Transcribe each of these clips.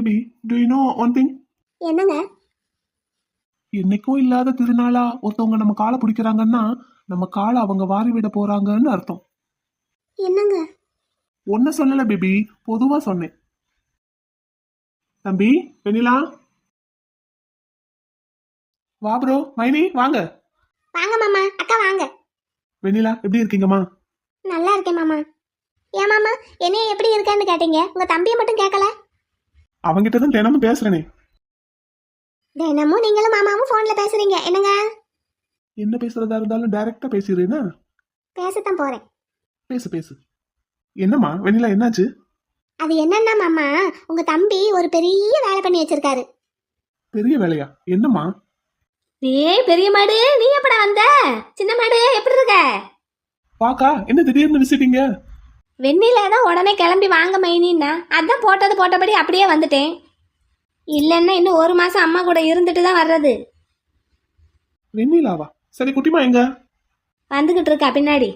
Baby, do you know one thing? என்னங்க? என்னைக்கும் இல்லாத திருநாளா ஒருத்தவங்க நம்ம காலை பிடிக்கிறாங்கன்னா நம்ம காலை அவங்க வாரி விட போறாங்கன்னு அர்த்தம். என்னங்க? ஒன்ன சொல்லல பேபி, பொதுவா சொன்னேன். தம்பி வெண்ணிலா, வா ப்ரோ. மைனி வாங்க. வாங்க மாமா. அக்கா வாங்க. வெண்ணிலா எப்படி இருக்கீங்கம்மா? நல்லா இருக்கேன் மாமா. ஏன் மாமா என்னைய எப்படி இருக்கேன்னு கேட்டீங்க, உங்க தம்பியை மட்டும் கேட்கல? அவங்கிட்ட தான் தினமும் பேசுறேனே. தினமும் நீங்களும் மாமாவும் போன்ல பேசுறீங்க என்னங்க? என்ன பேசுறதா இருந்தாலும் டைரக்டா பேசிடுறேனா? பேசத்தான் போறேன். பேசு பேசு. என்னம்மா வெண்ணிலா, என்னாச்சு? அது என்னன்னா மாமா, உங்க தம்பி ஒரு பெரிய வேலை பண்ணி வச்சிருக்காரு. பெரிய வேலையா? என்னம்மா? ஏய் பெரிய மாடு, நீ எப்படா வந்த? சின்ன மாடு எப்படி இருக்க? பாக்கா, என்ன திடீர்னு விசிட்டீங்க? வெண்ணில தான் உடனே கிளம்பி வாங்க மைனின்னா, அதான் போட்டது போட்டபடி அப்படியே வந்துட்டேன். இல்லைன்னா இன்னும் ஒரு மாசம் அம்மா கூட இருந்துட்டு தான் வர்றது. வெண்ணிலாவா? சரி, குட்டிமா எங்க? வந்துகிட்டு இருக்கா பின்னாடி.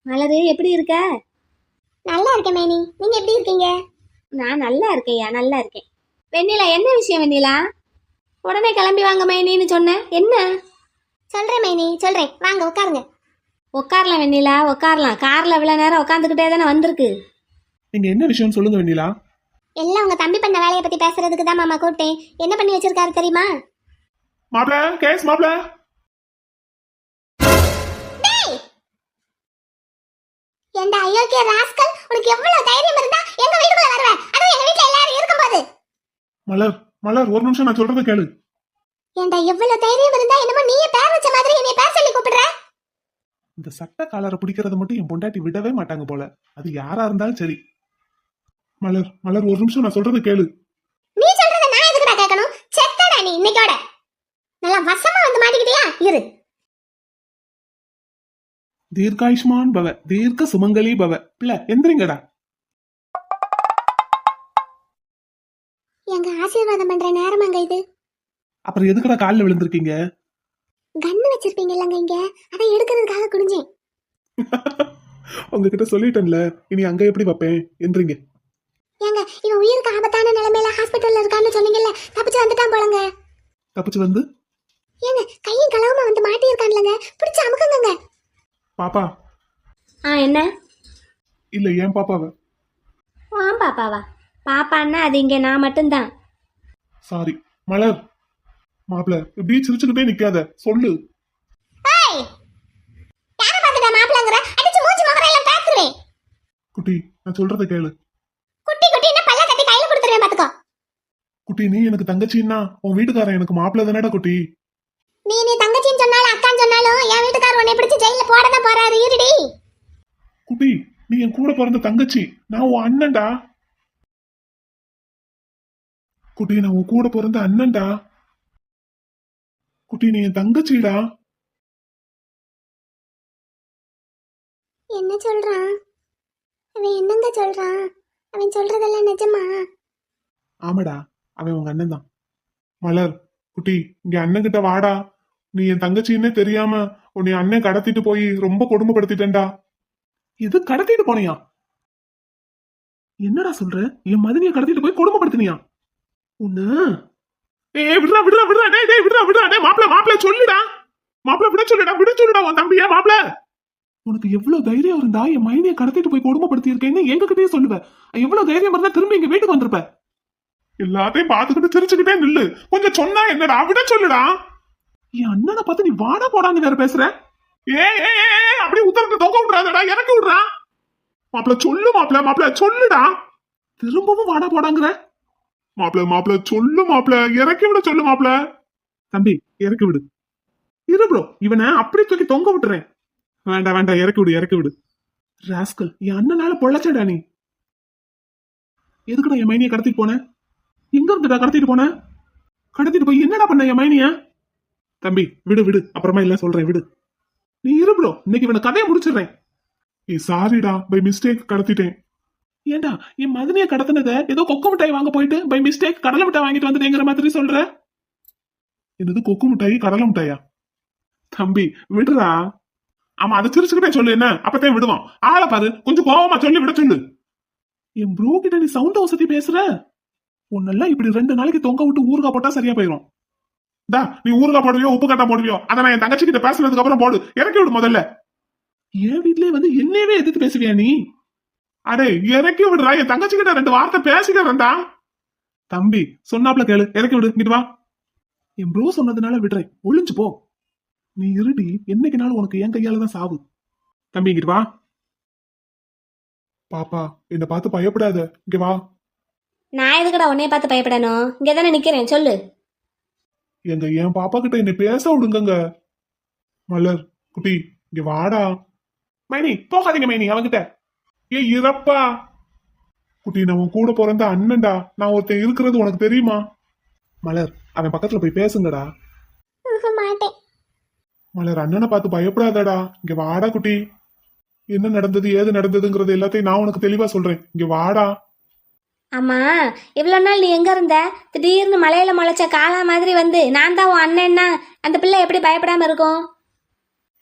மலரு எப்படி இருக்க? நல்லா இருக்கேன் மேனி, நீங்க எப்படி இருக்கீங்க? நான் நல்லா இருக்கேயா, நல்லா இருக்கேன். வெண்ணிலா, என்ன விஷயம் வெண்ணிலா? உடனே கிளம்பி வாங்க மைனின்னு சொன்னேன், என்ன? சொல்றேன் மேனி சொல்றேன், வாங்க உட்காருங்க. உட்காரலாம் வெண்ணிலா, உட்காரலாம். கார்ல இவ்வளவு நேரம் உட்காந்துக்கிட்டே தானே வந்திருக்கு. நீங்க என்ன விஷயம் சொல்லுங்க வெண்ணிலா. எல்லாம் உங்க தம்பி பண்ண வேலையை பத்தி பேசுறதுக்கு தான் மாமா கூப்பிட்டேன். என்ன பண்ணி வச்சிருக்காரு தெரியுமா? மாப்ள, கேஸ் மாப்ள. ஏண்டா அயோக்கிய ராஸ்கல், உனக்கு எவ்வளவு தைரியம் இருந்தா எங்க வீட்டுக்குள்ள வருவ? அதுவும் எங்க வீட்ல எல்லாரும் இருக்கும்போது. மலர் மலர், ஒரு நிமிஷம் நான் சொல்றத கேளு. ஏண்டா எவ்வளவு தைரியம் இருந்தா என்னமோ நீயே பேர் வச்ச மாதிரி என்னைய பேர் சொல்லி கூப்பிடுற? இந்த சட்ட காலரை பிடிக்கிறத மட்டும் என் பொண்டாட்டி விடவே மாட்டாங்க போல. அது யாரா இருந்தாலும் சரி. மலர் மலர், ஒரு நிமிஷம் நான் சொல்றத கேளு. நீ சொல்றத நான் எதுக்குடா கேட்கணும்? செத்தடா நீ இன்னைக்கோட. நல்லா வசமா வந்து மாட்டிக்கிட்டியா? இரு. தீர்காயுஷ்மான் பவ, தீர்க்க சுமங்கலி பவ. பிள்ளை எந்திரிங்கடா. எங்க ஆசீர்வாதம் பண்ற நேரமாங்க இது. அப்புறம் எதுக்கடா காலில் விழுந்திருக்கீங்க? கண்ணு வச்சிருப்பீங்கல்லங்க இங்க, அதை எடுக்கிறதுக்காக குடிஞ்சேன். உங்ககிட்ட சொல்லிட்டேன்ல, இனி அங்க எப்படி வைப்பேன்? எந்திரிங்க. ஏங்க, இவன் உயிருக்கு ஆபத்தான நிலைமையில ஹாஸ்பிட்டல்ல இருக்கான்னு சொன்னீங்கல்ல, தப்பிச்சு வந்துட்டான் போலங்க. தப்பிச்சு வந்து? ஏங்க, கையும் களவுமா வந்து மாட்டி இருக்கான்லங்க, பிடிச்சு அமுக்குங்க. பாப்பா? என்ன? இல்ல, ஏன் பாப்பாவ? பாப்பாவா? பாப்பான்னா அது இங்க நான் மட்டும்தான். சாரி மலர். மாப்பிள இப்படி சிரிச்சுக்கிட்டே நிக்காத, சொல்லு. ஏய், யார பாத்துடா மாப்ளங்கற? அடிச்சு மூஞ்சி மகரையெல்லாம் பேத்துறேன். குட்டி, நான் சொல்றத கேளு. குட்டி குட்டினா பல்ல தட்டி கையில கொடுத்துறேன் பாத்துக்கோ. குட்டி, நீ எனக்கு தங்கச்சின்னா உன் வீட்டுக்காரன் எனக்கு மாப்பிள தானடா குட்டி. நீ தங்கச்சின்னு சொன்னாலும் அக்கான்னு சொன்னாலும் என் வீட்டுக்காரர் உன்னை பிடிச்சு ஜெயில போட தான் போறாரு. இருடி குட்டி, நீ என் கூட பிறந்த தங்கச்சி, நான் உன் அண்ணன்டா. குட்டி, நான் உன் கூட பிறந்த அண்ணன்டா. குட்டி, நீ என் தங்கச்சிடா. என்ன சொல்றான் அவன்? என்னங்க சொல்றான் அவன்? சொல்றதெல்லாம் நிஜமா? ஆமாடா, அவன் உங்க அண்ணன் தான். மலர் குட்டி, இங்க அண்ணன் கிட்ட வாடா. நீ என் தங்கச்சின்னே தெரியாம உன்னை அண்ணன் கடத்திட்டு போய் ரொம்ப கொடுமைப்படுத்திட்டேன்டா. இது கடத்திட்டு போனியா? என்னடா சொல்ற? என் மதனிய கடத்திட்டு போய் கொடுமைப்படுத்தினியா? உன்ன விடுறா விடுறா விடுறா, டேய் டேய் விடுறா விடுறா, டேய் மாப்ள மாப்ள சொல்லுடா. மாப்ள விட சொல்லுடா உன் தம்பியா. மாப்ள, உனக்கு எவ்வளவு தைரியம் இருந்தா என் மைனிய கடத்திட்டு போய் கொடுமைப்படுத்தி இருக்கேன்னு எங்க கிட்டயே சொல்லுவ? எவ்வளவு தைரியம் இருந்தா திரும்பி எங்க வீட்டுக்கு வந்திருப்ப? எல்லாத்தையும் பாத்துக்கிட்டு சிரிச்சுக்கிட்டே நில்லு. கொஞ்சம் சொன்னா என்னடா, விட சொல்லுடா. என் அண்ணனை பார்த்து நீ வாடா போடான்னு வேற பேசுற. ஏ அப்படி உத்தரத்து தொங்க விடுறாதடா, இறக்கி விடுறா. மாப்ள சொல்லு, மாப்ள சொல்லுடா. திரும்பவும் வாடா போடாங்கிற. மாப்ள சொல்லு, மாப்ள இறக்கி விட சொல்லு. மாப்ள தம்பி இறக்கி விடு. இரு ப்ரோ, இவனை அப்படி தூக்கி தொங்க விட்டுறேன். வேண்டாம், இறக்கி விடு. ராஸ்கல், என் அண்ணனால பொழைச்சடா நீ. எதுக்குடா என் மைனிய கடத்திட்டு போன? எங்க இருந்துடா கடத்திட்டு போன? கடத்திட்டு போய் என்னடா பண்ண என் மைனிய? தம்பி விடு, அப்புறமா இல்ல சொல்றேன், விடு. நீ இரு ப்ரோ, இன்னைக்கு இவனை கதையை முடிச்சிடுறேன். சாரிடா, பை மிஸ்டேக் கடத்திட்டேன். ஏண்டா என் மதனிய கடத்தினத ஏதோ கொக்கு மிட்டாய் வாங்க போயிட்டு பை மிஸ்டேக் கடலை மிட்டாய் வாங்கிட்டு வந்துட்டேங்கிற மாதிரி சொல்ற. என்னது கொக்கு மிட்டாய் கடலை மிட்டாயா? தம்பி விடுறா. ஆமா, அதை சிரிச்சுக்கிட்டே சொல்லு. என்ன அப்பதான் விடுவான். ஆளை பாரு, கொஞ்சம் கோவமா சொல்லி விட சொல்லு. என் ப்ரோ கிட்ட நீ சவுண்ட் வசதி பேசுற. உன்னெல்லாம் இப்படி 2 நாளைக்கு தொங்க விட்டு ஊறுகாய் போட்டா சரியா போயிடும். டா, நீ ஊறுகாய் போடுவியோ உப்பு கட்டா போடுவியோ அதை நான் என் தங்கச்சி கிட்ட பேசுனதுக்கு அப்புறம் போடு. இறக்கி விடு முதல்ல. என் வீட்லயே வந்து என்னையவே எதிர்த்து பேசுவியா நீ? அடே இறக்கி விடுறா, என் தங்கச்சி கிட்ட 2 வார்த்தை பேசிக்கிறேன்டா. தம்பி சொன்னாப்ல கேளு, இறக்கி விடு. இங்கிட்டு வா. என் ப்ரோ சொன்னதுனால விடுறேன், ஒளிஞ்சு போ. நீ இருடி, என்னைக்குனாலும் உனக்கு என் கையாலதான் சாவு. தம்பி இங்கிட்டு வா. பாப்பா என்ன பார்த்து பயப்படாத, இங்க வா. நான் எதுக்கடா உன்னைய பார்த்து பயப்படணும்? இங்கே தானே நிற்கிறேன், சொல்லு. என் பாப்பா கிட்ட என்ன பேச விடுங்க. மலர் குட்டி இங்க வாடா. மைனி போகாதீங்க மைனி அவன்கிட்ட. இறப்பா குட்டி, நான் உன் கூட பிறந்த அண்ணன்டா. நான் ஒருத்தன் இருக்கிறது உனக்கு தெரியுமா? மலர் அவன் பக்கத்துல போய் பேசுங்கடா. மாட்டேன். மலர் அண்ணனை பார்த்து பயப்படாதடா, இங்க வாடா குட்டி. என்ன நடந்தது ஏது நடந்ததுங்கிறது எல்லாத்தையும் நான் உனக்கு தெளிவா சொல்றேன், இங்க வாடா. ஆமா, இவ்வளோ நாள் நீ எங்க இருந்த? திடீர்னு மலையில முளைச்ச காளா மாதிரி வந்து நான் தான் உன் அண்ணன்னா அந்த பிள்ளை எப்படி பயப்படாம இருக்கும்?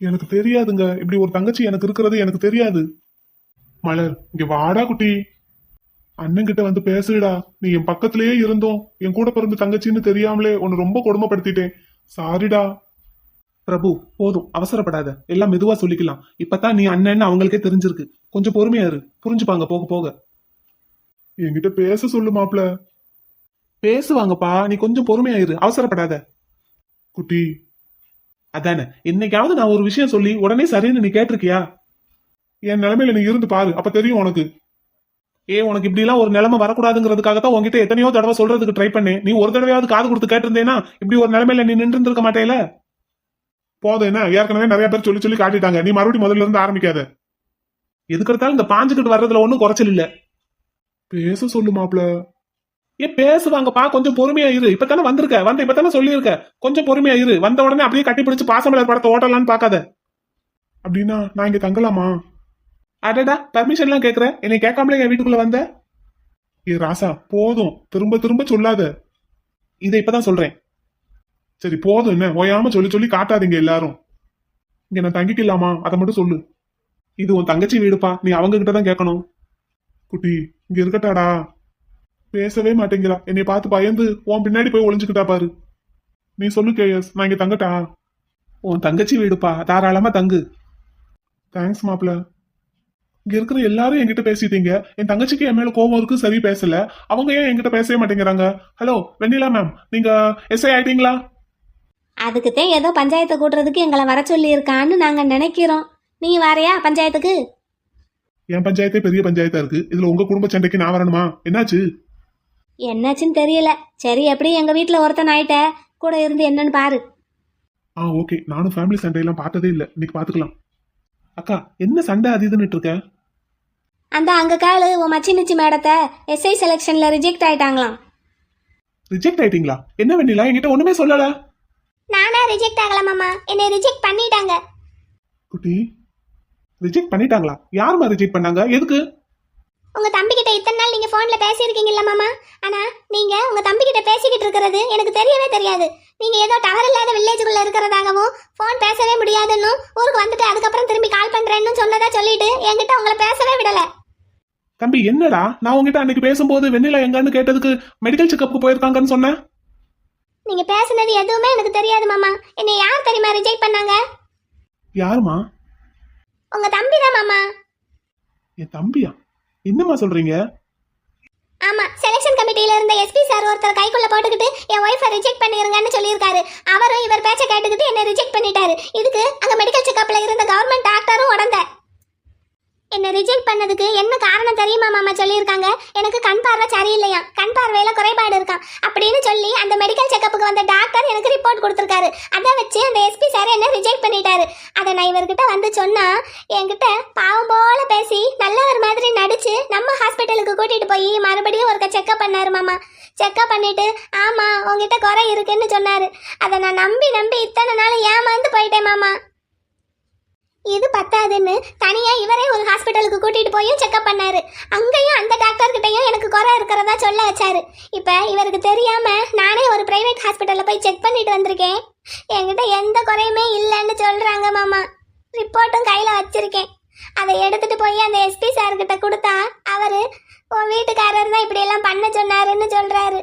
எனக்கு தெரியாதுங்க, இப்படி ஒரு தங்கச்சி எனக்கு இருக்கிறது எனக்கு தெரியாது. மலர் இங்க வாடா குட்டி. அண்ணன் கிட்ட வந்து பேசுடா. நீ என் பக்கத்திலேயே இருந்தோம், என் கூட பிறந்த தங்கச்சின்னு தெரியாமலே உன்னை ரொம்ப கொடுமைப்படுத்திட்டேன். சாரிடா. பிரபு போதும், அவசரப்படாத, எல்லாம் மெதுவா சொல்லிக்கலாம். இப்பதான் நீ அண்ணன்னு அவங்களுக்கே தெரிஞ்சிருக்கு. கொஞ்சம் பொறுமையா இரு, புரிஞ்சுப்பாங்க போக போக. என்கிட்ட பேச சொல்லு மாப்ள. பேசுவாங்கப்பா, நீ கொஞ்சம் பொறுமையா இரு, அவசரப்படாத. குட்டி அதானே, என்னைக்காவது நான் ஒரு விஷயம் சொல்லி உடனே சரின்னு நீ கேட்டிருக்கியா? என் நிலைமையில நீ இருந்து பாரு, அப்ப தெரியும் உனக்கு. உனக்கு இப்படி எல்லாம் ஒரு நிலைமை வரக்கூடாதுங்கிறதுக்காகத்தான் உங்ககிட்ட எத்தனையோ தடவை சொல்றதுக்கு ட்ரை பண்ணேன். நீ ஒரு தடவையாவது காது கொடுத்து கேட்டிருந்தேன்னா இப்படி ஒரு நிலைமையில நீ நின்று இருந்திருக்க மாட்டேல. போதும், என்ன ஏற்கனவே நிறைய பேர் சொல்லி சொல்லி காட்டிட்டாங்க. நீ மறுபடியும் முதல்ல இருந்து ஆரம்பிக்காத. எதுக்கெடுத்தாலும் இந்த பாஞ்சுக்கிட்டு வர்றதுல ஒன்னும் குறைச்சல் இல்ல. பேச சொல்லு மாப்ள. பேசுவாங்கப்பா, கொஞ்சம் பொறுமையா இரு. இப்பதானே வந்திருக்க, இப்பதானே சொல்லியிருக்க. கொஞ்சம் பொறுமையா இரு. வந்த உடனே அப்படியே கட்டி பிடிச்சு பாசமலர் படத்தை ஓட்டலான்னு பாக்காத. அப்படின்னா நான் இங்க தங்கலாமா? அடடா, பர்மிஷன் எல்லாம் கேக்குற, என்னை கேட்காமலே என் வீட்டுக்குள்ள வந்த? ராசா போதும், திரும்ப திரும்ப சொல்லாத. இதை இப்பதான் சொல்றேன். சரி போதும், என்ன ஓயாம சொல்லி சொல்லி காட்டாதீங்க எல்லாரும். இங்க நான் தங்கிக்கலாமா அதை மட்டும் சொல்லு. இது உன் தங்கச்சி வீடுப்பா, நீ அவங்க கிட்டதான் கேட்கணும். குட்டி இங்க இருக்கட்டாடா. பேசவே மாட்டேங்கிறா, என்னை பார்த்து பயந்து உன் பின்னாடி போய் ஒளிஞ்சுக்கிட்டா பாரு. நீ சொல்லு கேஎஸ், நான் இங்க தங்கட்டா? உன் தங்கச்சி வீடுப்பா, தாராளமா தங்கு. தேங்க்ஸ் மாப்ள. இங்க இருக்கிற எல்லாரும் என்கிட்ட பேசிட்டீங்க. என் தங்கச்சிக்கு என் மேல கோவம் இருக்கு, சரி பேசல. அவங்க ஏன் என்கிட்ட பேசவே மாட்டேங்கிறாங்க? ஹலோ வெண்ணிலா மேம், நீங்க எஸ்ஐ ஆயிட்டீங்களா? அதுக்குத்தான் ஏதோ பஞ்சாயத்தை கூட்டுறதுக்கு எங்களை வர சொல்லி இருக்கான்னு நாங்க நினைக்கிறோம். நீ வரையா பஞ்சாயத்துக்கு? என் பஞ்சாயத்தே பெரிய பஞ்சாயத்தா இருக்கு, இதுல உங்க குடும்ப சண்டைக்கு நான் வரணுமா? என்னாச்சு? என்னாச்சுன்னு தெரியல. சரி, எப்படி எங்க வீட்டுல ஒருத்தன் ஆயிட்ட, கூட இருந்து என்னன்னு பாரு. ஓகே, நானும் ஃபேமிலி சண்டையெல்லாம் பார்த்ததே இல்ல, இன்னைக்கு பாத்துக்கலாம். அக்கா என்ன சண்டை அது இதுன்னு இருக்க? அந்த அங்க காலு உன் மச்சி நிச்சி மேடத்தை எஸ்ஐ செலெக்ஷன்ல ரிஜெக்ட் ஆயிட்டாங்களாம். ரிஜெக்ட் ஆயிட்டீங்களா? என்ன வெண்ணிலா, என்கிட்ட ஒண்ணுமே சொல்லல. நானா ரிஜெக்ட் ஆகல மாமா, என்னை ரிஜெக்ட் பண்ணிட்டாங்க. குட்டி ரிஜெக்ட் பண்ணிட்டாங்களா? யாருமா ரிஜெக்ட் பண்ணாங்க? எதுக்கு? உங்க தம்பி கிட்ட இத்தனை நாள் நீங்க போன்ல பேசியிருக்கீங்கல்ல மாமா, ஆனா நீங்க உங்க தம்பி கிட்ட பேசிக்கிட்டு இருக்கிறது எனக்கு தெரியவே தெரியாது. நீங்க ஏதோ டவர் இல்லாத வில்லேஜுக்குள்ள இருக்கிறதாகவும் போன் பேசவே முடியாதுன்னு ஊருக்கு வந்துட்டு அதுக்கப்புறம் திரும்பி கால் பண்றேன்னு சொன்னதா சொல்லிட்டு என்கிட்ட உங்களை பேசவே விடல. தம்பி என்னடா, நான் உங்ககிட்ட அன்னைக்கு பேசும்போது வெண்ணிலா எங்கன்னு கேட்டதுக்கு மெடிக்கல் செக்அப்புக்கு போயிருக்காங்கன்னு சொன்னேன். நீங்க பேசுனது எதுவுமே எனக்கு தெரியாது மாமா. என்னை யார் தெரியுமா ரிஜெக்ட் பண்ணாங்க? யாருமா? உங்க தம்பி தான் மாமா. என் தம்பியா? என்னம்மா சொல்றீங்க? ஆமா, செலெக்ஷன் கமிட்டில இருந்த எஸ்பி சார் ஒருத்தர் கைக்குள்ள போட்டுக்கிட்டு என் ஒய்ஃபை ரிஜெக்ட் பண்ணிருங்கன்னு சொல்லியிருக்காரு. அவரும் இவர் பேச்ச கேட்டுக்கிட்டு என்ன ரிஜெக்ட் பண்ணிட்டாரு. இதுக்கு அங்க மெடிக்கல் செக்அப்ல இருந்த கவர்மெண்ட் டாக்டரும் உடந்த. என்ன ரிஜெக்ட் பண்ணதுக்கு என்ன காரணம் தெரியுமா மாமா சொல்லியிருக்காங்க? எனக்கு கண் பார்வை சரியில்லையா, கண் பார்வையில குறைபாடு இருக்கான் அப்படின்னு சொல்லி அந்த மெடிக்கல் செக்அப்புக்கு வந்த டாக்டர் எனக்கு ரிப்போர்ட் கொடுத்துருக்காரு. அதை வச்சு அந்த எஸ்பி சார் என்ன ரிஜெக்ட் பண்ணிட்டாரு. அதை நான் இவர்கிட்ட வந்து சொன்னா என்கிட்ட பாவம் போல பேசி நல்லவர் மாதிரி நடிச்சு நம்ம ஹாஸ்பிட்டலுக்கு கூட்டிட்டு போய் மறுபடியும் ஒருக்க செக்அப் பண்ணாரு மாமா. செக்அப் பண்ணிட்டு ஆமா உங்ககிட்ட குறை இருக்குன்னு சொன்னாரு. அதை நான் நம்பி நம்பி இத்தனை நாள் ஏமாந்து போயிட்டேன் மாமா. இது பத்தாதுன்னு தனியா இவரே ஒரு ஹாஸ்பிட்டலுக்கு கூட்டிட்டு போய் செக்அப் பண்ணாரு. அங்கேயும் அந்த டாக்டர் கிட்டையும் எனக்கு குறை இருக்கிறதா சொல்ல வச்சாரு. இப்ப இவருக்கு தெரியாம நானே ஒரு பிரைவேட் ஹாஸ்பிட்டல்ல போய் செக் பண்ணிட்டு வந்திருக்கேன். என்கிட்ட எந்த குறையுமே இல்லைன்னு சொல்றாங்க மாமா. ரிப்போர்ட்டும் கையில வச்சிருக்கேன். அதை எடுத்துட்டு போய் அந்த எஸ்பி சார் கிட்ட கொடுத்தா அவரு உன் வீட்டுக்காரர் தான் இப்படி எல்லாம் பண்ண சொன்னாருன்னு சொல்றாரு.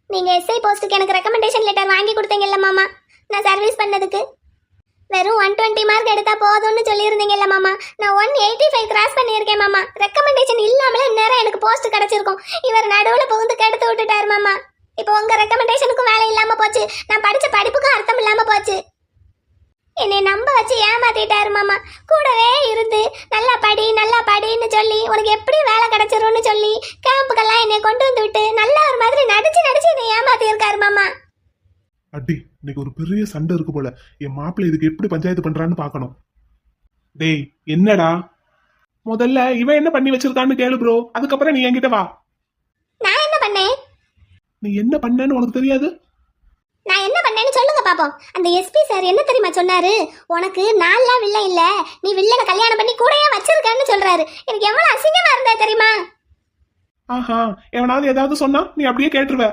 நீங்க எஸ்ஐ போஸ்ட்டுக்கு எனக்கு ரெக்கமெண்டேஷன் லெட்டர் வாங்கி கொடுத்தீங்கல்ல மாமா, நான் சர்வீஸ் பண்ணதுக்கு. வெறும் 120 மார்க் எடுத்தா போதும்னு சொல்லியிருந்தீங்கல்ல மாமா, நான் 185 கிராஸ் பண்ணியிருக்கேன் மாமா. ரெக்கமெண்டேஷன் இல்லாமலே இந்நேரம் எனக்கு போஸ்ட் கிடைச்சிருக்கும். இவர் நடுவில் புகுந்து கெடுத்து விட்டுட்டாரு மாமா. இப்போ உங்க ரெக்கமெண்டேஷனுக்கும் வேலை இல்லாம போச்சு, நான் படிச்ச படிப்புக்கும் அர்த்தம் இல்லாம போச்சு. என்னை நம்ப வச்சு ஏமாத்திட்டாரு மாமா. கூடவே இருந்து நல்லா படின்னு சொல்லி உனக்கு எப்படி வேலை கிடைச்சிரும்னு சொல்லி கேம்புக்கெல்லாம் என்னை கொண்டு வந்து விட்டு நல்லா ஒரு மாதிரி நடிச்சு என்னை ஏமாத்தி இருக்காரு மாமா. அடி, இன்னைக்கு ஒரு பெரிய சண்டை இருக்கு போல. என் மாப்பிள்ளை இதுக்கு எப்படி பஞ்சாயத்து பண்றான்னு பார்க்கணும். டேய் என்னடா, முதல்ல இவன் என்ன பண்ணி வச்சிருக்கான்னு கேளு ப்ரோ, அதுக்கப்புறம் நீ என்கிட்ட வா. நான் என்ன பண்ணேன்? நீ என்ன பண்ணேன்னு உனக்கு தெரியாது? நான் என்ன பண்ணேன்னு சொல்லுங்க பாப்போம். அந்த எஸ்பி சார் என்ன தெரியுமா சொன்னாரு? உனக்கு நான்லாம் வில்லன் இல்ல, நீ வில்லனை கல்யாணம் பண்ணி கூடயே வச்சிருக்கன்னு சொல்றாரு. எனக்கு எவ்வளவு அசிங்கமா இருந்தா தெரியுமா? ஆஹா, எவனாவது ஏதாவது சொன்னா நீ அப்படியே கேட்டுருவ.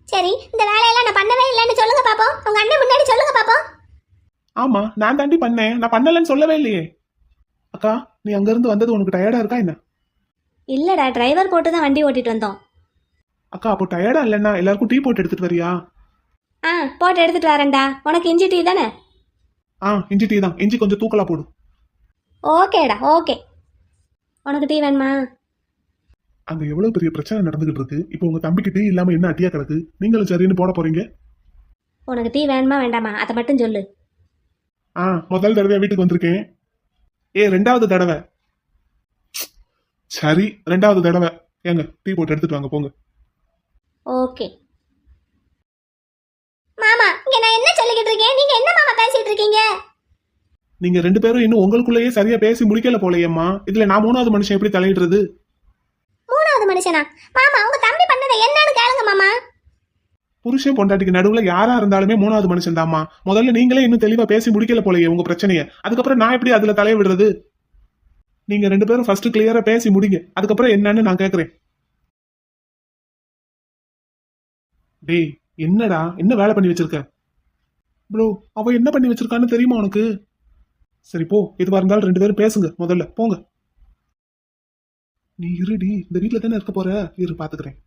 சரி, இந்த வேலையெல்லாம் நான் பண்ணவே இல்லைன்னு சொல்லுங்க பாப்போம். உங்க அண்ணன் முன்னாடி சொல்லுங்க பாப்போம். ஆமா, நான் தாண்டி பண்ணேன், நான் பண்ணலன்னு சொல்லவே இல்லையே. அக்கா, நீ அங்க இருந்து வந்தது உனக்கு டயர்டா இருக்கா என்ன? இல்லடா, டிரைவர் போட்டு தான் வண்டி ஓட்டிட்டு வந்தோம். அக்கா, அப்போ டயர்டா இல்லைன்னா எல்லாருக்கும் டீ போட்டு எடுத்துட்டு வரியா? போட்டு எடுத்துட்டு வரேன்டா. உனக்கு இஞ்சி டீ தானே? இஞ்சி டீ தான். இஞ்சி கொஞ்சம் தூக்கலா போடு. ஓகேடா, ஓகே. உனக்கு டீ வேணுமா? அங்க எவ்வளவு பெரிய பிரச்சனை நடந்துகிட்டு இருக்கு. இப்போ உங்க தம்பிக்கு டீ இல்லாம என்ன அட்டியா கிடக்கு? நீங்களும் சரின்னு போட போறீங்க. உனக்கு டீ வேணுமா வேண்டாமா அதை மட்டும் சொல்லு. முதல் தடவை வீட்டுக்கு வந்திருக்கேன். ரெண்டாவது தடவை. சரி, ரெண்டாவது தடவை. ஏங்க டீ போட்டு எடுத்துட்டு வாங்க போங்க. ஓகே மாமா, இங்க நான் என்ன சொல்லிக்கிட்டு இருக்கேன், நீங்க என்ன மாமா பேசிட்டு இருக்கீங்க? நீங்க ரெண்டு பேரும் இன்னும் உங்களுக்குள்ளேயே சரியா பேசி முடிக்கல போலையம்மா. இதுல நான் மூணாவது மனுஷன் எப்படி தலையிடுறது? மூணாவது மனுஷனா? மாமா, உங்க தம்பி பண்ணதை என்னன்னு கேளுங்க மாமா. புருஷன் பொண்டாட்டிக்கு நடுவுல யாரா இருந்தாலுமே மூணாவது மனுஷன் தாம்மா. முதல்ல நீங்களே இன்னும் தெளிவா பேசி முடிக்கல போலையே உங்க பிரச்சனைய. அதுக்கப்புறம் நான் எப்படி அதுல தலைய விடுறது? நீங்க ரெண்டு பேரும் ஃபர்ஸ்ட் கிளியரா பேசி முடிங்க, அதுக்கப்புறம் என்னன்னு நான் கேக்குறேன். டேய் என்னடா, என்ன வேலை பண்ணி வச்சிருக்க? ப்ரோ, அவ என்ன பண்ணி வச்சிருக்கான்னு தெரியுமா உனக்கு? சரி போ, எதுவா இருந்தாலும் ரெண்டு பேரும் பேசுங்க, முதல்ல போங்க. நீ இருடி, இந்த வீட்டுல தானே இருக்க போற, இரு பாத்துக்கிறேன்.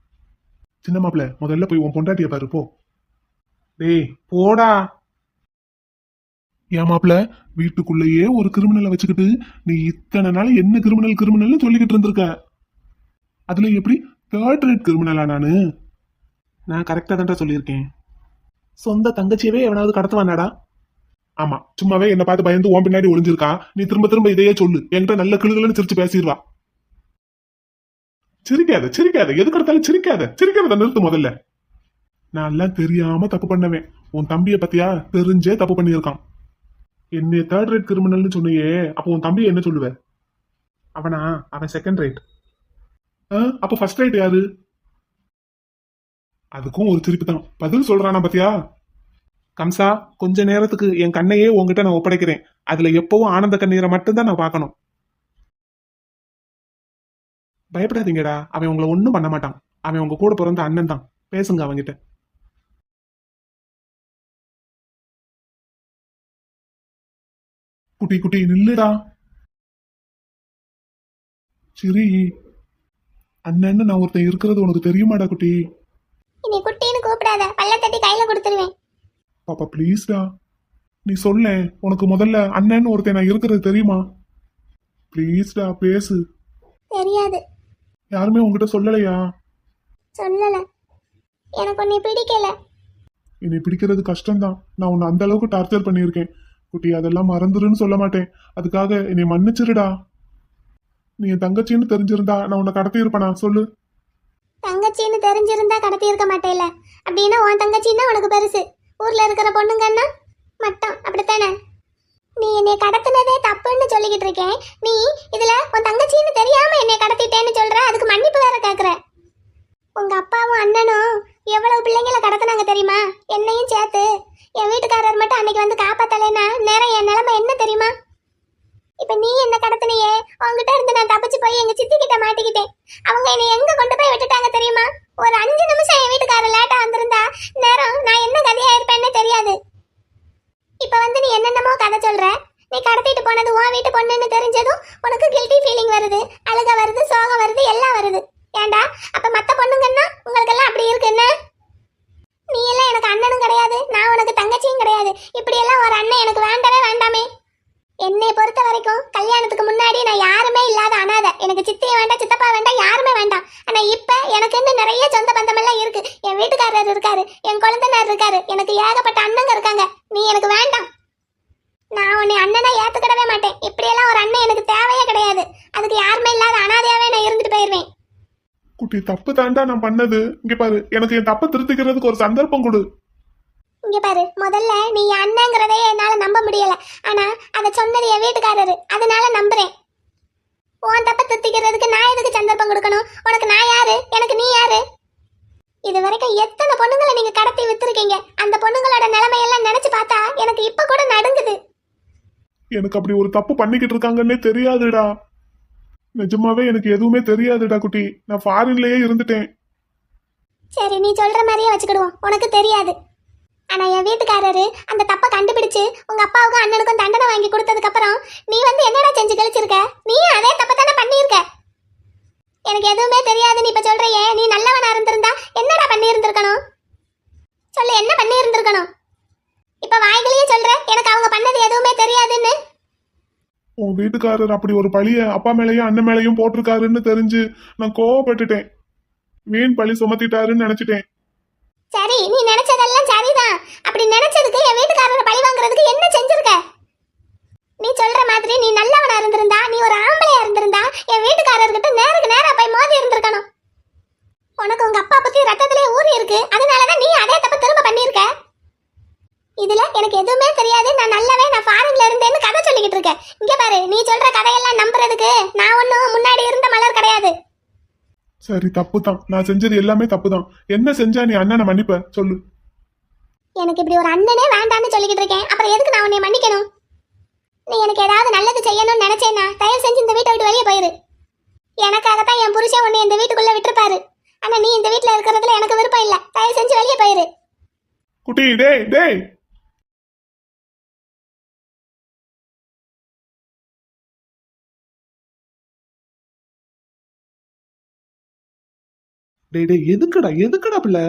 சின்ன மாப்பிள்ள, முதல்ல போய் உன் பொண்டாட்டிய பாரு போ. டேய் போடா. ஏன் மாப்பிள்ள, வீட்டுக்குள்ளேயே ஒரு கிரிமினலை வச்சுக்கிட்டு நீ இத்தனை நாள் என்ன கிரிமினல் சொல்லிக்கிட்டு இருந்திருக்க. அதுல எப்படி தேர்ட் ரேட் கிரிமினலா நானு? நான் கரெக்டா தான் சொல்லியிருக்கேன். சொந்த தங்கச்சியவே எவனாவது கடத்துவானாடா? ஆமா, சும்மாவே என்ன பார்த்து பயந்து உன் பின்னாடி ஒளிஞ்சிருக்கா. நீ திரும்ப திரும்ப இதையே சொல்லு, என்கிட்ட நல்ல கிளுகளுன்னு சிரிச்சு பேசிடுவா. சிரிக்காத, எதுக்கு எடுத்தாலும் சிரிக்கிறத நிறுத்து முதல்ல. நான் எல்லாம் தெரியாம தப்பு பண்ணவேன். உன் தம்பிய பத்தியா தெரிஞ்சே தப்பு பண்ணியிருக்கான். என்னைய தேர்ட் ரேட் கிரிமினல்னு சொன்னியே, அப்போ உன் தம்பியை என்ன சொல்லுவ? அவன் செகண்ட் ரேட். அப்போ ஃபர்ஸ்ட் ரேட் யாரு? அதுக்கும் ஒரு திருப்பி தான் பதில் சொல்றானா பத்தியா? கம்சா, கொஞ்ச நேரத்துக்கு என் கண்ணையே உங்ககிட்ட நான் ஒப்படைக்கிறேன். அதுல எப்பவும் ஆனந்த கண்ணீரை மட்டும்தான் நான் பார்க்கணும். பயப்படாதீங்கடா, அவன் உங்களை ஒன்னும் பண்ண மாட்டான். அவன் உங்க கூட பிறந்த அண்ணன் தான். பேசுங்க அவன்கிட்ட. குட்டி நில்லுடா. சரி, அண்ணன்னு நான் ஒருத்தன் இருக்கிறது உனக்கு தெரியுமாடா குட்டி? இனி குட்டின்னு கூப்பிடாத, பல்ல தட்டி கையில கொடுத்துருவேன். பாப்பா ப்ளீஸ்டா, நீ சொல்ல, உனக்கு முதல்ல அண்ணன்னு ஒருத்தன் நான் இருக்கிறது தெரியுமா? ப்ளீஸ்டா பேசு. தெரியாது. யாருமே உங்ககிட்ட சொல்லலையா? சொல்லல. எனக்கு உன்னை பிடிக்கல. என்னை பிடிக்கிறது கஷ்டம்தான். நான் உன்னை அந்த அளவுக்கு டார்ச்சர் பண்ணியிருக்கேன் குட்டி. அதெல்லாம் மறந்துருன்னு சொல்ல மாட்டேன். அதுக்காக என்னை மன்னிச்சிருடா. நீ என் தங்கச்சின்னு தெரிஞ்சிருந்தா நான் உன்னை கடத்தி இருப்பேனா சொல்லு? தங்கச்சின்னு தெரிஞ்சிருந்தா கடத்தி இருக்க மாட்டேல. அப்படின்னா உன் தங்கச்சின்னா உனக்கு பெருசு, ஊர்ல இருக்கிற பொண்ணுங்கன்னா மட்டும் அப்படித்தானே? நீ என்னை கடத்தினதே தப்புன்னு சொல்லிக்கிட்டு இருக்கேன். நீ இதுல உன் தங்கச்சின்னு தெரியாம என்னை கடத்திட்டேன்னு சொல்ற, அதுக்கு மன்னிப்பு வேற கேக்குற. உங்க அப்பாவும் அண்ணனும் எவ்வளவு பிள்ளைங்களை கடத்தினாங்க தெரியுமா? என்னையும் சேர்த்து. என் வீட்டுக்காரர் மட்டும் அன்னைக்கு வந்து காப்பாத்தலைன்னா நேரம் என் நிலைமை என்ன தெரியுமா? இப்ப நீ என்ன கடத்தினையே, உங்ககிட்ட இருந்து நான் தப்பிச்சு போய் எங்க சித்தி கிட்ட மாட்டிக்கிட்டேன். அவங்க என்னை எங்க கொண்டு போய் விட்டுட்டாங்க தெரியுமா? ஒரு 5 நிமிஷம் என் வீட்டுக்காரர் லேட்டா வந்திருந்தா நேரம் நான் என்ன கதையா இருப்பேன்னு தெரியாது. இப்ப வந்து நீ என்னென்னமோ கதை சொல்ற. நீ கடத்திட்டு போனது உன் வீட்டு பொண்ணுன்னு தெரிஞ்சதும் உனக்கு கில்ட்டி ஃபீலிங் வருது, அழுக வருது, சோகம் வருது, எல்லாம் வருது. இருக்கு என்ன? நீ எல்லாம் எனக்கு அண்ணனும் கிடையாது, நான் உனக்கு தங்கச்சியும் கிடையாது. இப்படி எல்லாம் ஒரு அண்ணன் எனக்கு வேண்டவே வேண்டாமே. என்னை பொறுத்த வரைக்கும் கல்யாணத்துக்கு முன்னாடி நான் யாருமே இல்லாத அனாதை. எனக்கு சித்தியும் வேண்டாம், சித்தப்பா வேண்டாம், யாருமே வேண்டாம். ஆனா இப்ப எனக்கு இன்னும் நிறைய சொந்த பந்தம் எல்லாம் இருக்கு. என் வீட்டுக்காரர் இருக்காரு, என் குழந்தைனார் இருக்காரு, எனக்கு ஏகப்பட்ட அண்ணங்க இருக்காங்க. நீ எனக்கு வேண்டாம். நான் உன்னை அண்ணனா ஏத்துக்கிடவே மாட்டேன். இப்படியெல்லாம் ஒரு அண்ணன் எனக்கு தேவையே கிடையாது. அதுக்கு யாருமே இல்லாத அனாதையாவே நான் இருந்துட்டு போயிருவேன். குட்டி, தப்பு தாண்டா நான் பண்ணது. இங்க பாரு, எனக்கு என் தப்பை திருத்திக்கிறதுக்கு ஒரு சந்தர்ப்பம் கொடு. இங்க பாரு, முதல்ல நீ என் அண்ணங்கிறதே என்னால நம்ப முடியல. ஆனா அதை சொன்னது என் வீட்டுக்காரரு, அதனால நம்புறேன். உன் தப்ப திருத்திக்கிறதுக்கு நான் எதுக்கு சந்தர்ப்பம் கொடுக்கணும்? உனக்கு நான் யாரு, எனக்கு நீ யாரு? இது வரைக்கும் எத்தனை பொண்ணுங்களை நீங்க கடத்தி வித்துருக்கீங்க. அந்த பொண்ணுங்களோட நிலைமையெல்லாம் நினைச்சு பார்த்தா எனக்கு இப்ப கூட நடுங்குது. எனக்கு அப்படி ஒரு தப்பு பண்ணிக்கிட்டு இருக்காங்கன்னே தெரியாதுடா. நிஜமாவே எனக்கு எதுவுமே தெரியாதுடா குட்டி. நான் ஃபாரின்லயே இருந்துட்டேன். சரி, நீ சொல்ற மாதிரியே வச்சுக்கிடுவோம், உனக்கு தெரியாது. ஆனா என் வீட்டுக்காரரு அந்த தப்பை கண்டுபிடிச்சு உங்க அப்பாவுக்கும் அண்ணனுக்கும் தண்டனை வாங்கி கொடுத்ததுக்கு அப்புறம் நீ வந்து என்னடா செஞ்சு கழிச்சிருக்க? நீ அதே தப்பை தானே பண்ணியிருக்க. எனக்கு எதுவுமே தெரியாது நீ இப்ப சொல்றியே. நீ நல்லவனா இருந்திருந்தா என்னடா பண்ணி இருந்திருக்கணும்? சொல்லு, என்ன பண்ணி இருந்திருக்கணும்? இப்ப வாய்களையே சொல்ற எனக்கு அவங்க பண்ணது எதுவுமே தெரியாதுன்னு. உன் வீட்டுக்காரர் அப்படி ஒரு பழிய அப்பா மேலேயும் அண்ணன் மேலேயும் போட்டிருக்காருன்னு தெரிஞ்சு நான் கோவப்பட்டுட்டேன். வீண் பழி சுமத்திட்டாருன்னு நினைச்சிட்டேன். சரி, நீ நினைச்சதெல்லாம் சரிதான். அப்படி நினைச்சதுக்கு என் வீட்டுக்காரரை பழி வாங்குறதுக்கு என்ன செஞ்சிருக்க? நீ சொல்ற மாதிரி நீ நல்லவனா இருந்திருந்தா, நீ ஒரு ஆம்பளையா இருந்திருந்தா என் வீட்டுக்காரர்கிட்ட நேருக்கு நேரா போய் மோதி இருந்திருக்கணும். உனக்கு உங்க அப்பா பத்தி ரத்தத்திலே ஊறி இருக்கு, அதனாலதான் நீ அதே தப்பு திரும்ப பண்ணிருக்க. இதுல எனக்கு எதுவுமே தெரியாது, நான் நல்லவே, நான் ஃபாரின்ல இருந்தேன்னு கதை சொல்லிக்கிட்டு இருக்கேன். இங்க பாரு, நீ சொல்ற கதையெல்லாம் நம்புறதுக்கு நான் ஒன்னும் முன்னாடி இருந்த மலர் கிடையாது. சரி, தப்பு தான். நான் செஞ்சது எல்லாமே தப்பு தான். என்ன செஞ்சா நீ அண்ணனை மன்னிப்ப சொல்லு. எனக்கு இப்படி ஒரு அண்ணனே வேண்டான்னு சொல்லிக்கிட்டு இருக்கேன், அப்புறம் எதுக்கு நான் உன்னை மன்னிக்கணும்? நீ எனக்கு ஏதாவது நல்லது செய்யணும்னு நினைச்சேன்னா தயவு செஞ்சு இந்த வீட்டை விட்டு வெளியே போயிரு. எனக்காகத்தான் என் புருஷன் உன்னை இந்த வீட்டுக்குள்ள விட்டுருப்பாரு. ஆனா நீ இந்த வீட்டுல இருக்கிறதுல எனக்கு விருப்பம் இல்ல. தயவு செஞ்சு வெளியே போயிரு. குட்டி, டேய் டேய். டேய் டேய், எதுக்குடா பிள்ளை?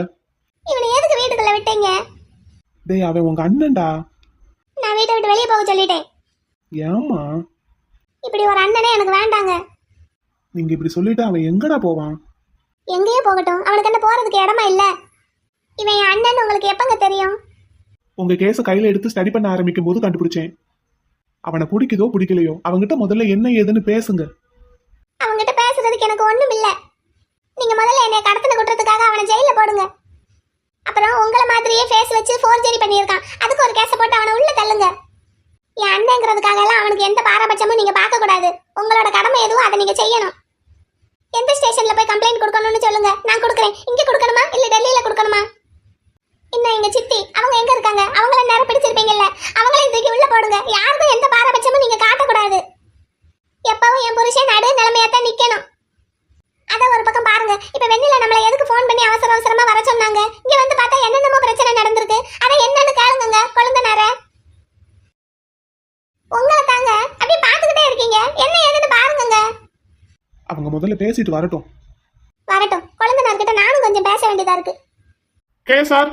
இவனை எதுக்கு வீட்டுக்குள்ள விட்டீங்க? டேய், அவன் உங்க அண்ணன்டா. நான் வீட்டை விட்டு வெளியே போக சொல்லிட்டேன். ஏமா இப்படி ஒரு அண்ணனே எனக்கு வேண்டாங்க. நீங்க இப்படி சொல்லிட்டு அவன் எங்கடா போவான்? எங்கேயோ போகட்டும், அவனுக்கு என்ன போறதுக்கு இடமா இல்ல. இவன் என் அண்ணன் உங்களுக்கு எப்பங்க தெரியும்? உங்க கேஸ கையில எடுத்து ஸ்டடி பண்ண ஆரம்பிக்கும் போது கண்டுபிடிச்சேன். அவனை பிடிக்குதோ பிடிக்கலையோ அவன்கிட்ட முதல்ல என்ன ஏதுன்னு பேசுங்க. அவன்கிட்ட பேசுறதுக்கு எனக்கு ஒண்ணும் இல்ல. நீங்க முதல்ல என்னை கடத்தின குற்றத்துக்காக அவனை ஜெயில போடுங்க. அப்புறம் உங்களை மாதிரியே ஃபேஸ் வச்சு ஃபோர்ஜரி பண்ணியிருக்கான், அதுக்கு ஒரு கேஸை போட்டு அவனை உள்ள தள்ளுங்க. என் அண்ணங்கிறதுக்காக எல்லாம் அவனுக்கு எந்த பாரபட்சமும் நீங்க பார்க்க கூடாது. உங்களோட கடமை எதுவும் அதை நீங்க செய்யணும். எந்த ஸ்டேஷன்ல போய் கம்ப்ளைண்ட் கொடுக்கணும்னு சொல்லுங்க, நான் கொடுக்குறேன். இங்க கொடுக்கணுமா இல்ல டெல்லியில கொடுக்கணுமா? இன்னும் எங்க சித்தி அவங்க எங்க இருக்காங்க? அவங்கள நேரம் பிடிச்சிருப்பீங்கல்ல, அவங்களையும் தூக்கி உள்ள போடுங்க. யாருக்கும் எந்த பாரபட்சமும் நீங்க காட்டக்கூடாது. எப்பவும் என் புருஷன் நடு நிலைமையாத்தான் நிக்கணும். அத ஒரு பக்கம் பாருங்க. இப்ப வெண்ணில நம்மள எதுக்கு போன் பண்ணி அவசர அவசரமா வர சொன்னாங்க? இங்க வந்து பார்த்தா என்னென்னமோ பிரச்சனை நடந்திருக்கு. அத என்னன்னு கேளுங்க கொழுந்தனார. உங்களை தாங்க அப்படியே பாத்துக்கிட்டே இருக்கீங்க, என்ன ஏதுன்னு பாருங்க. அவங்க முதல்ல பேசிட்டு வரட்டும். வரட்டும், கொழுந்தனார்கிட்ட நானும் கொஞ்சம் பேச வேண்டியதா இருக்கு. K sir.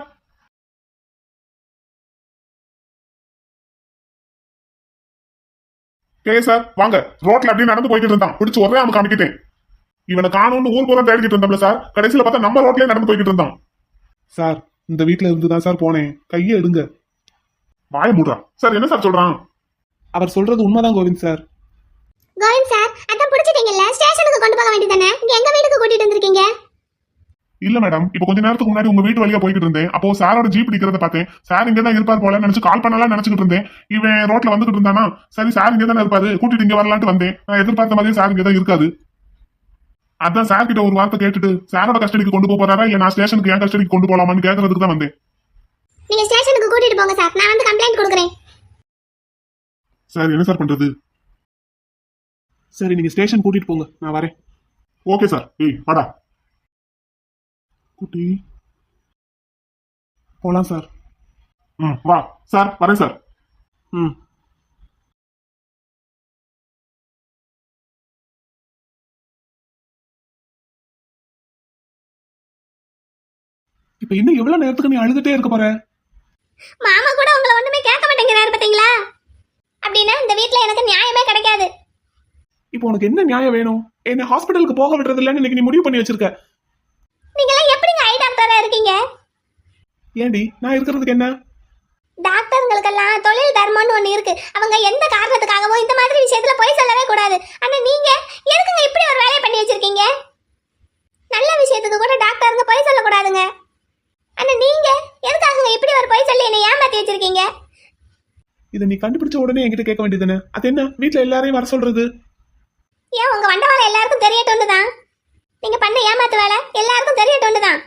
கே சார் வாங்க. ரோட்ல அப்படியே நடந்து போய்கிட்டு இருந்தான், பிடிச்சு ஒரே அவன் காமிக்கிட்டேன். இவனை காணும்னு ஊர் பூரா தேடிக்கிட்டு இருந்தோம்ல சார், கடைசியில பார்த்தா நம்ம ரோட்லயே நடந்து போய்கிட்டு இருந்தான். சார், இந்த வீட்டுல இருந்துதான் சார் போனேன். கையை எடுங்க. வாய மூடுறா. சார் என்ன சார் சொல்றான்? அவர் சொல்றது உண்மைதான் கோவிந்த் சார். கோவிந்த் சார், அதான் பிடிச்சிட்டீங்கல்ல, ஸ்டேஷனுக்கு கொண்டு போக வேண்டியதானே? இங்க எங்க வீட்டுக்கு கூட்டிட்டு வந்திருக்கீங்க? இல்ல மேடம், இப்ப கொஞ்ச நேரத்துக்கு முன்னாடி உங்க வீட்டு வழியா போய்கிட்டு இருந்தேன். அப்போ சாரோட ஜீப் நிக்கிறத பார்த்தேன். சார் இங்கதான் இருப்பார் போல நினைச்சு கால் பண்ணலாம் நினைச்சுக்கிட்டு இருந்தேன். இவன் ரோட்ல வந்துகிட்டு இருந்தானா, சரி சார் இங்க தானே இருப்பாரு, கூட்டிட்டு இங்க வரலான்ட்டு வந்தேன். நான் எதிர்பார்த்த மாதிரி சார் இங்கதான் இருக்காது. அதான் சார் கிட்ட ஒரு வார்த்தை கேட்டுட்டு சாரோட கஸ்டடிக்கு கொண்டு போறாரா இல்ல நான் ஸ்டேஷனுக்கு என் கஸ்டடிக்கு கொண்டு போலாமான்னு கேட்கறதுக்கு தான் வந்தேன். நீங்க ஸ்டேஷனுக்கு கூட்டிட்டு போங்க சார், நான் வந்து கம்ப்ளைண்ட் கொடுக்குறேன். சார் என்ன சார் பண்றது? சரி, நீங்க ஸ்டேஷன் கூட்டிட்டு போங்க, நான் வரேன். Okay sir. ஏய் வாடா குட்டி, போலாம் சார். வா சார், வரேன் சார். இப்ப இன்னும் எவ்வளவு நேரத்துக்கு நீ அழுதுட்டே இருக்க போற? மாமா கூட உங்களை ஒண்ணுமே கேட்க மாட்டேங்கிறாரு பாத்தீங்களா? அப்படின்னா இந்த வீட்ல எனக்கு நியாயமே கிடைக்காது. இப்போ உனக்கு என்ன நியாயம் வேணும்? என்ன ஹாஸ்பிட்டலுக்கு போக விடுறது இல்லன்னு இன்னைக்கு நீ முடிவு பண்ணி வச்சிருக்க. நீங்க எல்லாம் எப்படிங்க ஐ டாக்டரா இருக்கீங்க? ஏண்டி நான் இருக்கிறதுக்கு என்ன? டாக்டருங்களுக்கெல்லாம் தொழில் தர்மம்னு ஒண்ணு இருக்கு. அவங்க எந்த காரணத்துக்காகவும் இந்த மாதிரி விஷயத்துல போய் சொல்லவே கூடாது. ஆனா நீங்க எதுக்குங்க இப்படி ஒரு வேலையை பண்ணி வச்சிருக்கீங்க? நல்ல விஷயத்துக்கு கூட டாக்டருங்க போய் சொல்லக்கூடாதுங்க. ஆனா நீங்க எதுக்காக இப்படி ஒரு போய் சொல்லி என்னை ஏமாத்தி வச்சிருக்கீங்க? இதை நீ கண்டுபிடிச்ச உடனே என்கிட்ட கேட்க வேண்டியதுதானே? அது என்ன வீட்டுல எல்லாரையும் வர சொல்றது? ஏன் உங்க வண்டவாளம் எல்லாருக்கும் தெரியட்டும்னு தான். நீங்க பண்ண ஏமாத்து வேலை எல்லாருக்கும் தெரியட்டும்னு தான்.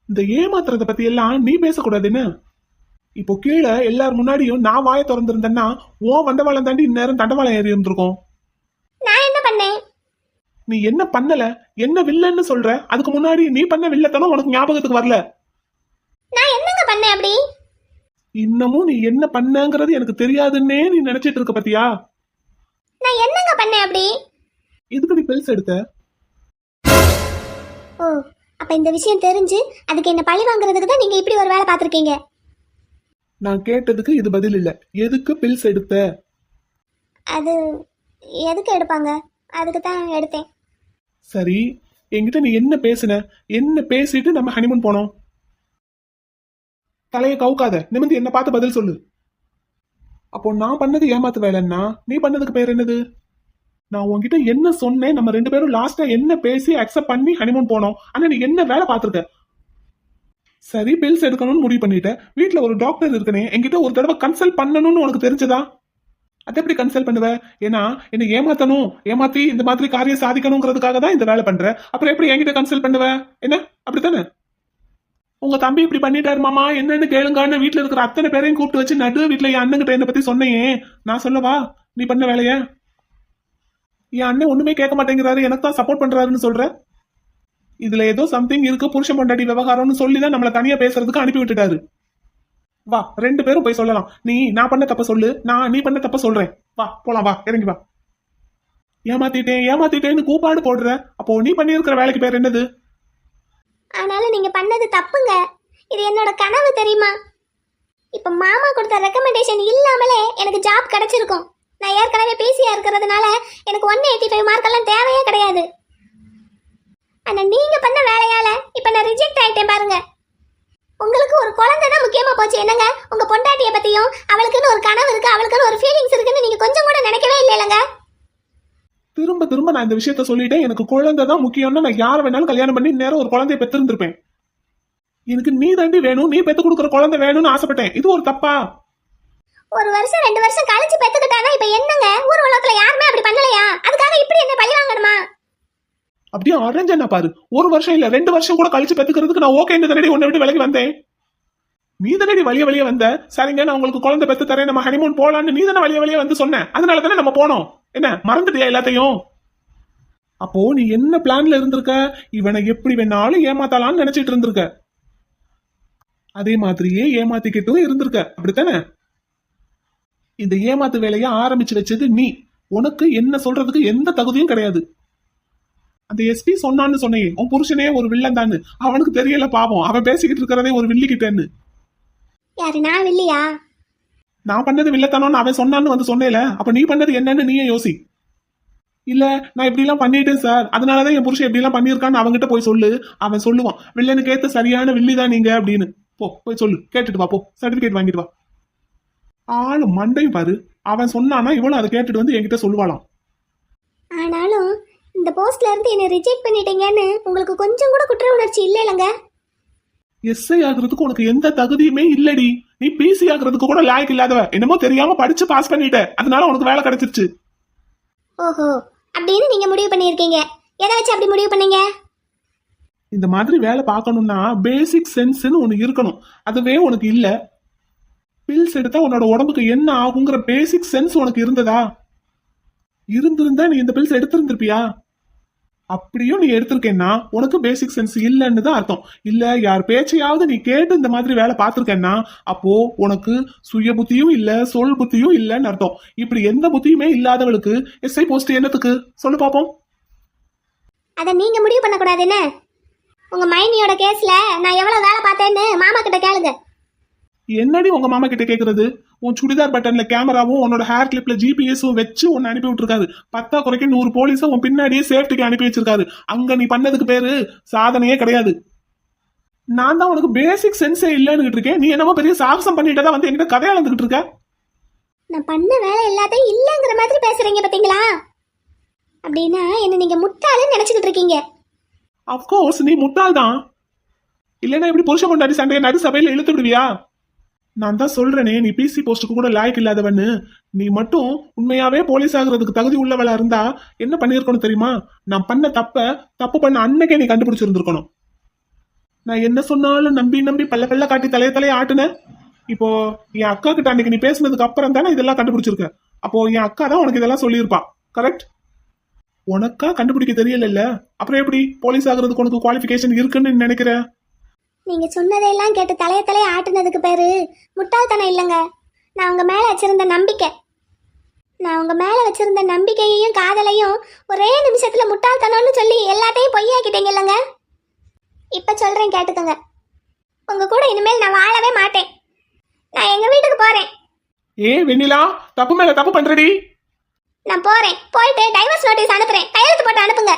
இந்த ஏமாத்துறத பத்தி எல்லாம் நீ பேசக்கூடாதுன்னு. இப்போ கீழே எல்லார் முன்னாடியும் நான் வாயை திறந்திருந்தேன்னா உன் வண்டவாளம் தாண்டி இந்நேரம் தண்டவாளம் ஏறி இருந்திருக்கும். நான் என்ன பண்ணேன்? நீ என்ன பண்ணல, என்ன வில்லன்னு சொல்ற? அதுக்கு முன்னாடி நீ பண்ண வில்லத்தனம் உனக்கு ஞாபகத்துக்கு வரல. நான் என்னங்க பண்ணேன் அப்படி? இன்னமும் நீ என்ன பண்ணங்கிறது எனக்கு தெரியாதுன்னே நீ நினைச்சிட்டு இருக்க பத்தியா? நான் என்னங்க பண்ணேன் அப்படி? இதுக்கு நீ பெல்ஸ் எடுத்த. ஓ, அப்ப இந்த விஷயம் தெரிஞ்சு அதுக்கு என்ன பழி வாங்குறதுக்கு தான் நீங்க இப்படி ஒரு வேலை பார்த்திருக்கீங்க. நான் கேட்டதுக்கு இது பதில் இல்ல. எதுக்கு பில்ஸ் எடுத்த? அது எதுக்கு எடுப்பாங்க? அதுக்கு தான் எடுத்தேன். சரி, என்கிட்ட நீ என்ன பேசுன? என்ன பேசிட்டு நம்ம ஹனிமூன் போனோம்? தலையை கவுக்காத, நிமிந்து என்ன பார்த்து பதில் சொல்லு. அப்போ நான் பண்ணது ஏமாத்து வேலைன்னா நீ பண்ணதுக்கு பேர் என்னது? நான் உன்கிட்ட என்ன சொன்னேன்? நம்ம 2 பேரும் லாஸ்டா என்ன பேசி அக்செப்ட் பண்ணி ஹனிமூன் போனோம். ஆனா நீ என்ன வேலை பார்த்திருக்க? சரி, பில்ஸ் எடுக்கணும்னு முடிவு பண்ணிட்ட. வீட்டுல ஒரு டாக்டர் இருக்கனே, என்கிட்ட ஒரு தடவை கன்சல்ட் பண்ணணும்னு உனக்கு தெரிஞ்சதா? அதை எப்படி கன்சல்ட் பண்ணுவ? ஏன்னா என்ன ஏமாத்தணும், ஏமாத்தி இந்த மாதிரி காரியம் சாதிக்கணுங்கிறதுக்காக தான் இந்த வேலை பண்ற. அப்புறம் எப்படி என்கிட்ட கன்சல்ட் பண்ணுவ? என்ன அப்படித்தானே? உங்க தம்பி இப்படி பண்ணிட்டாரு மாமா, என்னன்னு கேளுங்கன்னு வீட்டுல இருக்கிற அத்தனை பேரையும் கூப்பிட்டு வச்சு நடு வீட்டுல என் அண்ணன்கிட்ட என்ன பத்தி சொன்னையே, நான் சொல்லவா நீ பண்ண வேலைய? என் அண்ணன் ஒண்ணுமே கேட்க மாட்டேங்கிறாரு, எனக்கு தான் சப்போர்ட் பண்றாருன்னு சொல்ற. இதுல ஏதோ சம்திங் இருக்கு, புருஷன் பொண்டாட்டி விவகாரம்னு சொல்லிதான் நம்மள தனியா பேசுறதுக்கு அனுப்பி விட்டுட்டாரு. வா 2 பேரும் போய் சொல்லலாம். நான் பண்ண தப்ப சொல்லு, நீ பண்ண தப்ப சொல்றேன். வா போலாம், வா இறங்கி வா. ஏமாத்திட்டேன்னு கூப்பாடு போடுற. அப்போ நீ பண்ணி இருக்கிற வேலைக்கு பேர் என்னது? ஆனாலும் நீங்க பண்ணது தப்புங்க. இது என்னோட கனவு தெரியுமா? இப்ப மாமா கொடுத்த ரெக்கமெண்டேஷன் இல்லாமலே எனக்கு ஜாப் கிடைச்சிருக்கும். நான் ஏற்கனவே பிசியா இருக்கிறதுனால எனக்கு 185 மார்க் எல்லாம் தேவையே கிடையாது. ஆனா நீங்க பண்ண வேலையால இப்ப நான் ரிஜெக்ட் ஆயிட்டேன் பாருங்க. உங்களுக்கு ஒரு குழந்தை தான் முக்கியமா போச்சு என்னங்க? உங்க பொண்டாட்டிய பத்தியும் அவளுக்குன்னு ஒரு கனவு இருக்கு, அவளுக்குன்னு ஒரு ஃபீலிங்ஸ் இருக்குன்னு நீங்க கொஞ்சம் கூட நினைக்கவே இல்லைலங்க. திரும்ப திரும்ப நான் இந்த விஷயத்த சொல்லிட்டேன். எனக்கு குழந்தை தான் முக்கியம்னா நான் யாரை வேணாலும் கல்யாணம் பண்ணி நேரம் ஒரு குழந்தைய பெற்றிருந்திருப்பேன். எனக்கு நீ தாண்டி வேணும், நீ பெத்து கொடுக்குற குழந்தை வேணும்னு ஆசைப்பட்டேன். இது ஒரு தப்பா? 1 வருஷம் 2 வருஷம் கழிச்சு பெத்துக்கிட்டாதான் இப்ப என்னங்க? ஊர் உலகத்துல யாருமே அப்படி பண்ணலையா? அதுக்காக இப்படி என்ன பழி வாங்கணுமா? அப்படியே அரேஞ்சா பாரு. 1 வருஷம் இல்ல 2 வருஷம் கூட கழிச்சு பெத்துக்கிறதுக்கு நான் ஓகே தானடி உன்னை விட்டு விலகி வந்தேன். நீ தானடி வழிய வந்த. சரிங்க நான் உங்களுக்கு குழந்தை பெத்து தரேன், நம்ம ஹனிமூன் போலான்னு நீ தானே வழிய வந்து சொன்ன. அதனால தானே நம்ம போனோம். என்ன மறந்துட்டியா எல்லாத்தையும்? அப்போ நீ என்ன பிளான்ல இருந்திருக்க? இவனை எப்படி வேணாலும் ஏமாத்தலாம்னு நினைச்சிட்டு இருந்திருக்க. அதே மாதிரியே ஏமாத்திக்கிட்டும் இருந்திருக்க, அப்படித்தானே? இந்த ஏமாத்து வேலைய ஆரம்பிச்சு வச்சது நீ. உனக்கு என்ன சொல்றதுக்கு எந்த தகுதியும் கிடையாது. அந்த எஸ்பி சொன்னான்னு சொன்னையே, உன் புருஷனே ஒரு வில்லன் தான்னு அவனுக்கு தெரியல பாவம். அவன் பேசிக்கிட்டு இருக்கிறதே ஒரு வில்லிக்கிட்டேன்னு. யாரு நான் வில்லியா? நான் பண்ணது வில்லத்தனம்னு அவன் சொன்னான்னு வந்து சொன்னேல, அப்ப நீ பண்ணது என்னன்னு நீயே யோசி. இல்ல நான் இப்படி எல்லாம் பண்ணிட்டேன் சார், அதனாலதான் என் புருஷன் எப்படி எல்லாம் பண்ணிருக்கான்னு அவன்கிட்ட போய் சொல்லு. அவன் சொல்லுவான், வில்லனுக்கு ஏத்த சரியான வில்லி தான் நீங்க அப்படின்னு. போய் சொல்லு, கேட்டுட்டு வா, போ சர்டிபிகேட் வாங்கிட்டு வா. ஆளு மண்டையும் பாரு. அவன் சொன்னானா இவளும் அதை கேட்டுட்டு வந்து என்கிட்ட சொல்லுவாளாம். ஆனாலும் இந்த போஸ்ட்ல இருந்து என்ன ரிஜெக்ட் பண்ணிட்டீங்கன்னு உங்களுக்கு கொஞ்சம் கூட குற்ற உணர்ச்சி இல்லைலங்க? எஸ்ஐ ஆகுறதுக்கு உனக்கு எந்த தகுதியுமே இல்லடி. நீ பிசி ஆகுறதுக்கு கூட லாய்க்கு இல்லாதவ. என்னமோ தெரியாம படிச்சு பாஸ் பண்ணிட்ட, அதனால உனக்கு வேலை கிடைச்சிருச்சு. ஓஹோ, அப்படின்னு நீங்க முடிவு பண்ணிருக்கீங்க. எதை வச்சு அப்படி முடிவு பண்ணீங்க? இந்த மாதிரி வேலை பார்க்கணும்னா பேசிக் சென்ஸ்னு ஒண்ணு இருக்கணும். அதுவே உனக்கு இல்ல. பில்ஸ் எடுத்தா உன்னோட உடம்புக்கு என்ன ஆகுங்கிற பேசிக் சென்ஸ் உனக்கு இருந்ததா? இருந்திருந்தா நீ இந்த பில்ஸ் எடுத்திருந்திருப்பியா? அப்படியும் நீ எடுத்திருக்கேன்னா உனக்கு பேசிக் சென்ஸ் இல்லைன்னு தான் அர்த்தம். இல்ல யார் பேச்சையாவது நீ கேட்டு இந்த மாதிரி வேலை பார்த்திருக்கேன்னா அப்போ உனக்கு சுய புத்தியும் இல்ல, சொல் புத்தியும் இல்லைன்னு அர்த்தம். இப்படி எந்த புத்தியுமே இல்லாதவளுக்கு எஸ்ஐ போஸ்ட் என்னத்துக்கு சொல்லு பாப்போம். அத நீங்க முடிவு பண்ண கூடாது என்ன? உங்க மைனியோட கேஸ்ல நான் எவ்வளவு வேலை பார்த்தேன்னு மாமா கிட்ட கேளுங்க. என்னடி உங்க மாமா கிட்ட கேக்குறது? உன் சுடிதார் பட்டன்ல கேமராவும் உன்னோட ஹேர் கிளிப்ல ஜிபிஎஸும் வச்சு உன்னை அனுப்பி விட்டுருக்காரு. 10 குறைக்கு 100 போலீஸ உன் பின்னாடியே சேஃப்டிக்கு அனுப்பி வச்சிருக்காரு. அங்க நீ பண்ணதுக்கு பேரு சாதனையே கிடையாது. நான் தான் உனக்கு பேசிக் சென்ஸே இல்லைன்னு இருக்கேன். நீ என்னமோ பெரிய சாகசம் பண்ணிட்டதா வந்து என்கிட்ட கதையா வந்துகிட்டு இருக்க. நான் பண்ண வேலை எல்லாத்தையும் இல்லங்கிற மாதிரி பேசுறீங்க பாத்தீங்களா? அப்படின்னா என்ன நீங்க முட்டாளுன்னு நினைச்சுக்கிட்டு இருக்கீங்க. அப்கோர்ஸ் நீ முட்டாள் தான். இல்லைன்னா இப்படி புருஷன் கொண்டாடி சண்டையை நடு சபையில இழுத்து விடுவியா? நான் தான் சொல்றேனே, நீ பிசி போஸ்டுக்கு கூட லாய்க்கு இல்லாதவன்னு. நீ மட்டும் உண்மையாவே போலீஸ் ஆகுறதுக்கு தகுதி உள்ளவளா இருந்தா என்ன பண்ணிருக்கணும் தெரியுமா? நான் பண்ண தப்பு பண்ண அன்னைக்கே நீ கண்டுபிடிச்சிருந்திருக்கணும். நான் என்ன சொன்னாலும் நம்பி நம்பி பல்ல காட்டி தலைய ஆட்டுனேன். இப்போ என் அக்கா கிட்ட அன்னைக்கு நீ பேசுனதுக்கு அப்புறம் தானே இதெல்லாம் கண்டுபிடிச்சிருக்க. அப்போ என் அக்கா தான் உனக்கு இதெல்லாம் சொல்லியிருப்பா. கரெக்ட்? உனக்கா கண்டுபிடிக்க தெரியல. அப்புறம் எப்படி போலீஸ் ஆகுறதுக்கு உனக்கு குவாலிஃபிகேஷன் இருக்குன்னு நினைக்கிற? நீங்க சொன்னதையெல்லாம் கேட்டு தலைய ஆட்டுனதுக்கு பேரு முட்டாள்தனம் இல்லைங்க. நான் உங்க மேல வச்சிருந்த நம்பிக்கையையும் காதலையும் ஒரே நிமிஷத்துல முட்டாள்தனம்னு சொல்லி எல்லாத்தையும் பொய்யாக்கிட்டீங்க இல்லைங்க. இப்ப சொல்றேன் கேட்டுக்கங்க. உங்க கூட இனிமேல் நான் வாழவே மாட்டேன். நான் எங்க வீட்டுக்கு போறேன். வெண்ணிலா, தப்பு மேல தப்பு பண்றடி. நான் போறேன். போயிட்டு டைவர்ஸ் நோட்டீஸ் அனுப்புறேன். கையெழுத்து போட்டு அனுப்புங்க.